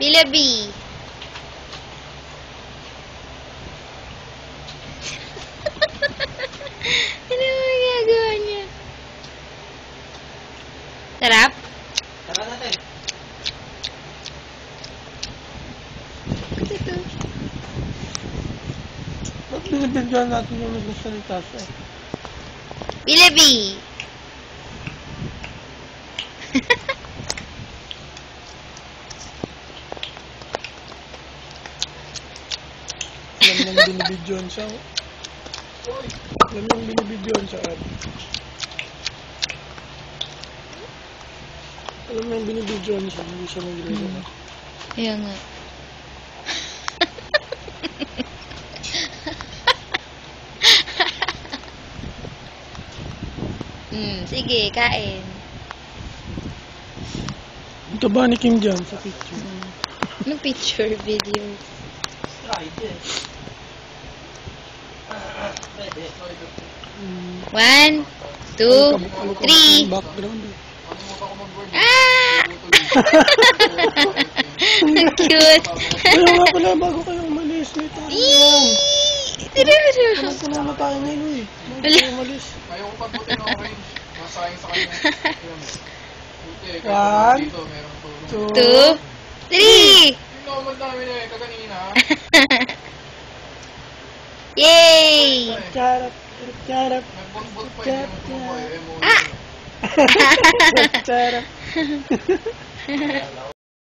Bilabi. Ano ang ginagawa niya? Sarap? Tara natin. Ito. Ba't binibigyan natin yung nagsasalita siya? Bilabi. Alam nang binibidyon siya. Alam nang binibidyon siya. Alam nang binibidyon siya. Hindi siya nagre-react. Kaya nga. Sige, kain. Ito ba ni Kim dyan sa picture? Anong picture video? Stride eh. Pwede. 1, 2, 3. Background eh. Ah! Ang cute. Ayaw nga pala bago kayo umalis. May tayo yan. Pumunta na tayo ngayon eh. Bago kayo umalis. Ayaw ko pagbuti ng orange. Masayang sa kanya. Buti, One, dito, merong two, tulong. 2, 3. Yung naman namin eh, kaganina. Yay! charap, charap, Nagbot-bot pa yun yung tubo eh. Ah! charap.